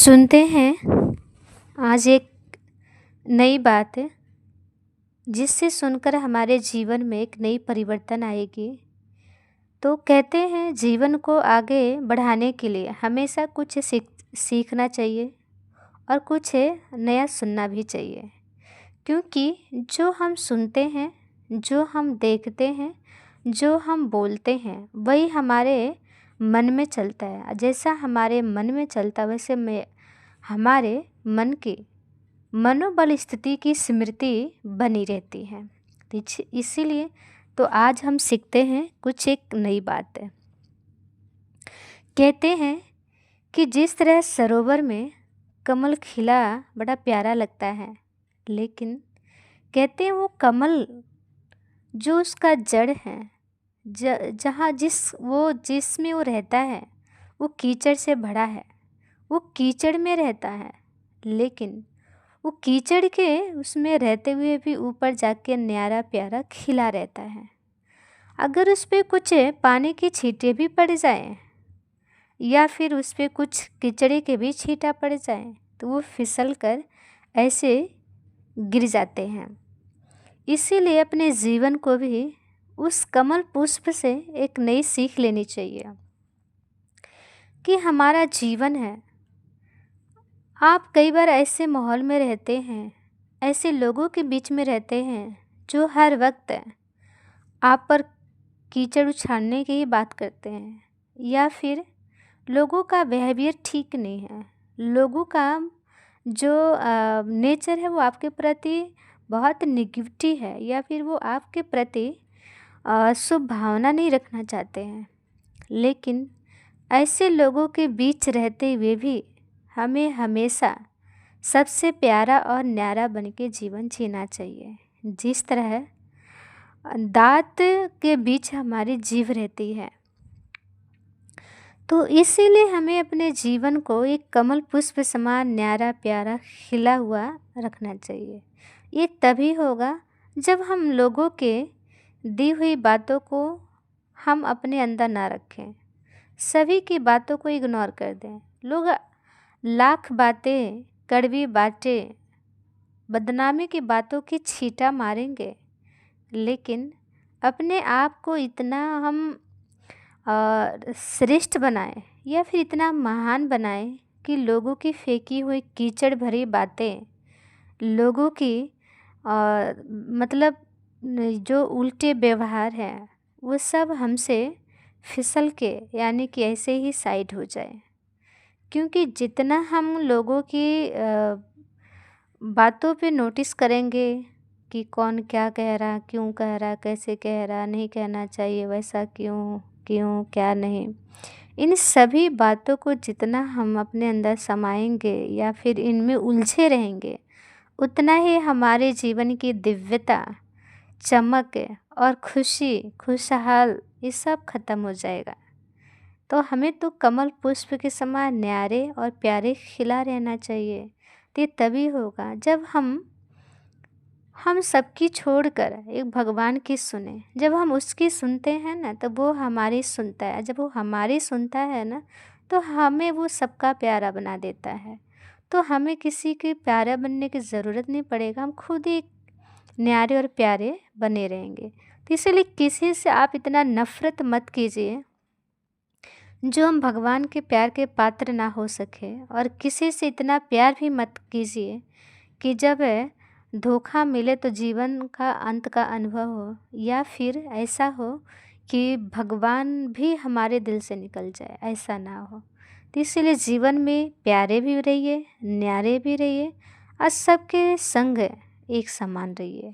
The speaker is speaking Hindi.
सुनते हैं आज एक नई बात है जिससे सुनकर हमारे जीवन में एक नई परिवर्तन आएगी। तो कहते हैं जीवन को आगे बढ़ाने के लिए हमेशा कुछ सीखना चाहिए और कुछ नया सुनना भी चाहिए। क्योंकि जो हम सुनते हैं, जो हम देखते हैं, जो हम बोलते हैं वही हमारे मन में चलता है। जैसा हमारे मन में चलता वैसे में हमारे मन की मनोबल स्थिति की स्मृति बनी रहती है। तो इसीलिए तो आज हम सीखते हैं कुछ एक नई बात है। कहते हैं कि जिस तरह सरोवर में कमल खिला बड़ा प्यारा लगता है, लेकिन कहते हैं वो कमल जो उसका जड़ है, जहाँ जिसमें वो रहता है वो कीचड़ से भरा है, वो कीचड़ में रहता है। लेकिन वो कीचड़ के उसमें रहते हुए भी ऊपर जाके न्यारा प्यारा खिला रहता है। अगर उस पर कुछ पानी की छींटे भी पड़ जाएं या फिर उस पर कुछ कीचड़े के भी छींटा पड़ जाए तो वो फिसल कर ऐसे गिर जाते हैं। इसीलिए अपने जीवन को भी उस कमल पुष्प से एक नई सीख लेनी चाहिए कि हमारा जीवन है। आप कई बार ऐसे माहौल में रहते हैं, ऐसे लोगों के बीच में रहते हैं जो हर वक्त आप पर कीचड़ उछालने की ही बात करते हैं, या फिर लोगों का बिहेवियर ठीक नहीं है, लोगों का जो नेचर है वो आपके प्रति बहुत निगेटिव है, या फिर वो आपके प्रति शुभ भावना नहीं रखना चाहते हैं। लेकिन ऐसे लोगों के बीच रहते हुए भी हमें हमेशा सबसे प्यारा और न्यारा बन के जीवन जीना चाहिए। जिस तरह दांत के बीच हमारी जीभ रहती है, तो इसीलिए हमें अपने जीवन को एक कमल पुष्प समान न्यारा प्यारा खिला हुआ रखना चाहिए। ये तभी होगा जब हम लोगों के दी हुई बातों को हम अपने अंदर ना रखें, सभी की बातों को इग्नोर कर दें। लोग लाख बातें, कड़वी बातें, बदनामी की बातों की छींटा मारेंगे, लेकिन अपने आप को इतना हम श्रेष्ठ बनाएं या फिर इतना महान बनाएं कि लोगों की फेंकी हुई कीचड़ भरी बातें, लोगों की मतलब जो उल्टे व्यवहार हैं वो सब हमसे फिसल के यानी कि ऐसे ही साइड हो जाए। क्योंकि जितना हम लोगों की बातों पे नोटिस करेंगे कि कौन क्या कह रहा, क्यों कह रहा, कैसे कह रहा, नहीं कहना चाहिए वैसा, क्यों क्यों क्या नहीं, इन सभी बातों को जितना हम अपने अंदर समाएंगे या फिर इनमें उलझे रहेंगे, उतना ही हमारे जीवन की दिव्यता, चमक और खुशी, खुशहाल ये सब खत्म हो जाएगा। तो हमें तो कमल पुष्प के समान न्यारे और प्यारे खिला रहना चाहिए। तो ये तभी होगा जब हम सबकी छोड़कर एक भगवान की सुने। जब हम उसकी सुनते हैं ना तो वो हमारी सुनता है, जब वो हमारी सुनता है ना तो हमें वो सबका प्यारा बना देता है। तो हमें किसी के प्यारा बनने की ज़रूरत नहीं पड़ेगा, हम खुद ही न्यारे और प्यारे बने रहेंगे। तो इसलिए किसी से आप इतना नफ़रत मत कीजिए जो हम भगवान के प्यार के पात्र ना हो सके, और किसी से इतना प्यार भी मत कीजिए कि जब धोखा मिले तो जीवन का अंत का अनुभव हो, या फिर ऐसा हो कि भगवान भी हमारे दिल से निकल जाए, ऐसा ना हो। तो इसलिए जीवन में प्यारे भी रहिए, न्यारे भी रहिए और सबके संग एक समान रहिए।